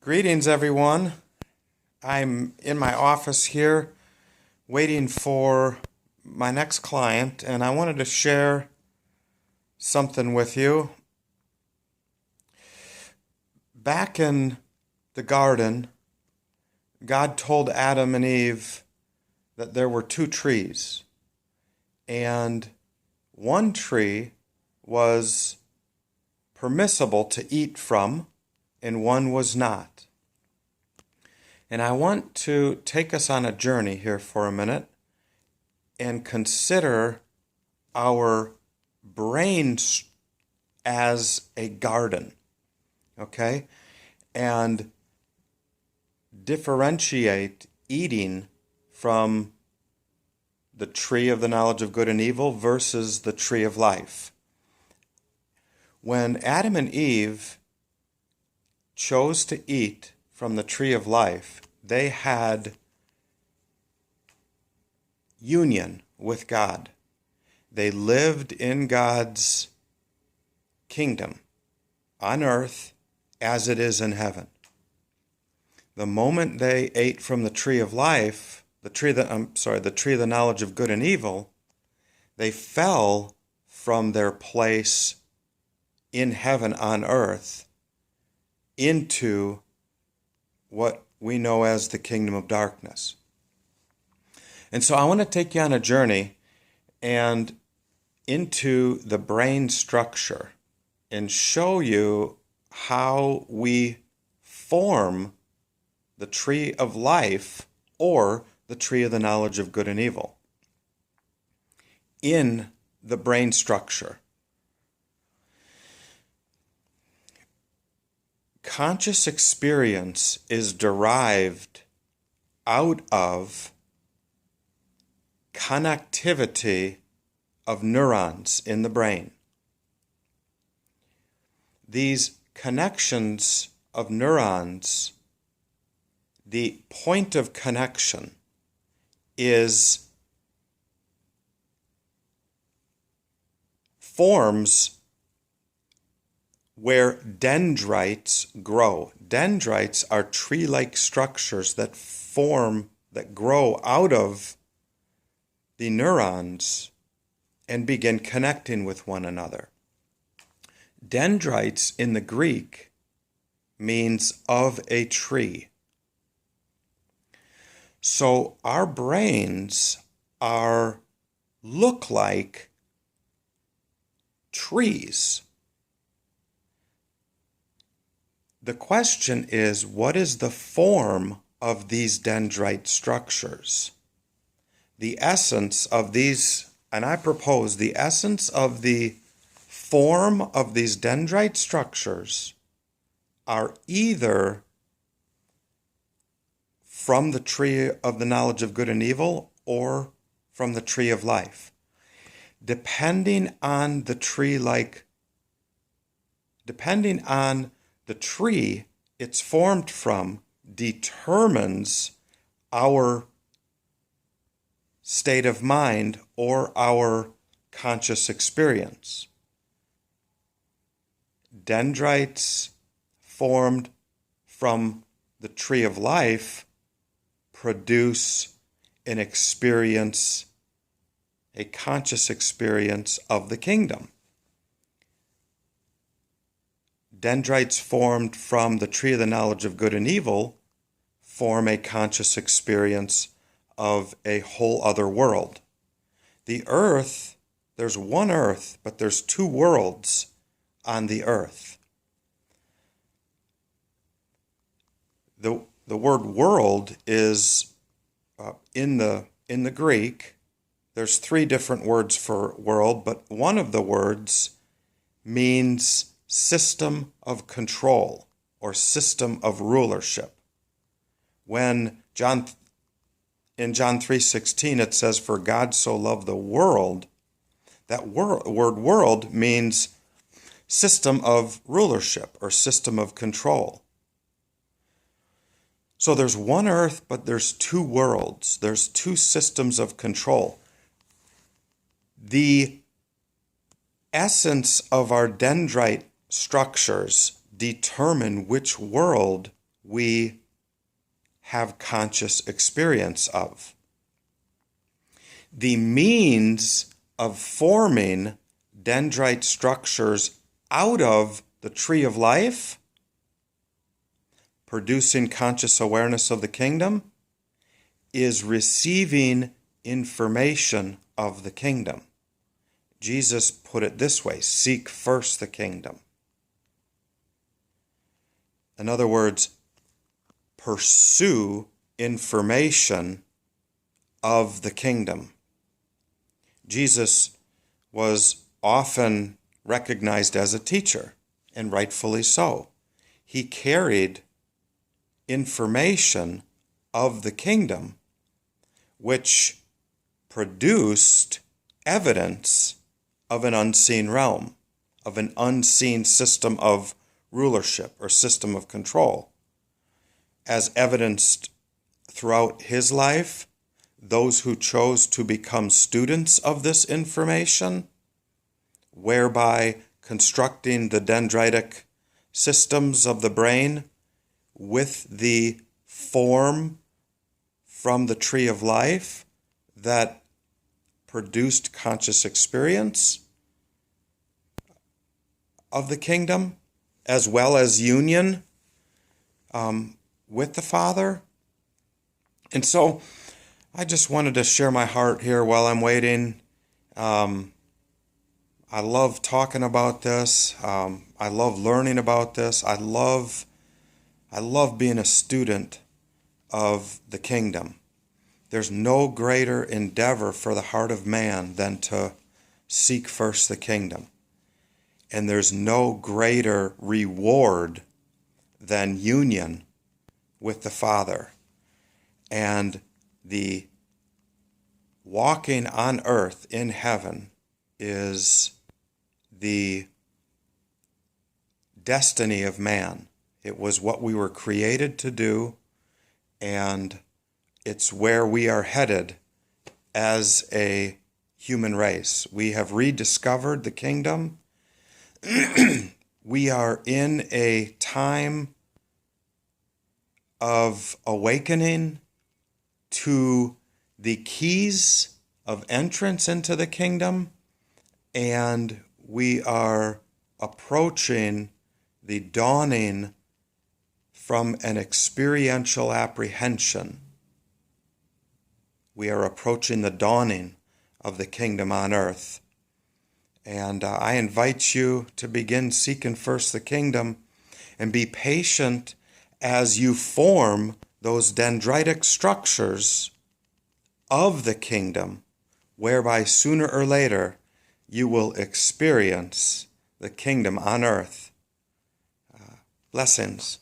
Greetings, everyone. I'm in my office here waiting for my next client, and I wanted to share something with you. Back in the garden, God told Adam and Eve that there were two trees, and one tree was permissible to eat from, and one was not. And I want to take us on a journey here for a minute and consider our brains as a garden, okay? And differentiate eating from the tree of the knowledge of good and evil versus the tree of life. When Adam and Eve chose to eat from the tree of life, they had union with God. They lived in God's kingdom on earth as it is in heaven. The moment they ate from the tree of life, the tree of the knowledge of good and evil, they fell from their place in heaven on earth into what we know as the kingdom of darkness. And so I want to take you on a journey and into the brain structure and show you how we form the tree of life or the tree of the knowledge of good and evil in the brain structure. Conscious experience is derived out of connectivity of neurons in the brain. These connections of neurons, the point of connection forms where dendrites grow. Dendrites are tree-like structures that grow out of the neurons and begin connecting with one another. Dendrites in the Greek means of a tree. So our brains look like trees. The question is, what is the form of these dendrite structures? The essence of these, and I propose the essence of the form of these dendrite structures are either from the tree of the knowledge of good and evil or from the tree of life. Depending on the tree it's formed from determines our state of mind or our conscious experience. Dendrites formed from the tree of life produce an experience, a conscious experience of the kingdom. Dendrites formed from the tree of the knowledge of good and evil form a conscious experience of a whole other world. The earth, there's one earth, but there's two worlds on the earth. The word world is in the Greek. There's three different words for world, but one of the words means system of control or system of rulership. When in John 3:16 it says, "For God so loved the world," that word world means system of rulership or system of control. So there's one earth, but there's two worlds. There's two systems of control. The essence of our dendrite structures determine which world we have conscious experience of. The means of forming dendrite structures out of the tree of life, producing conscious awareness of the kingdom, is receiving information of the kingdom. Jesus put it this way: seek first the kingdom. In other words, pursue information of the kingdom. Jesus was often recognized as a teacher, and rightfully so. He carried information of the kingdom, which produced evidence of an unseen realm, of an unseen system of rulership or system of control. As evidenced throughout his life, those who chose to become students of this information, whereby constructing the dendritic systems of the brain with the form from the tree of life that produced conscious experience of the kingdom, as well as union with the Father. And so I just wanted to share my heart here while I'm waiting. I love talking about this. I love learning about this. I love being a student of the kingdom. There's no greater endeavor for the heart of man than to seek first the kingdom. And there's no greater reward than union with the Father. And the walking on earth in heaven is the destiny of man. It was what we were created to do, and it's where we are headed as a human race. We have rediscovered the kingdom. We are in a time of awakening to the keys of entrance into the kingdom, and we are approaching the dawning from an experiential apprehension. We are approaching the dawning of the kingdom on earth. And I invite you to begin seeking first the kingdom and be patient as you form those dendritic structures of the kingdom, whereby sooner or later you will experience the kingdom on earth. Blessings.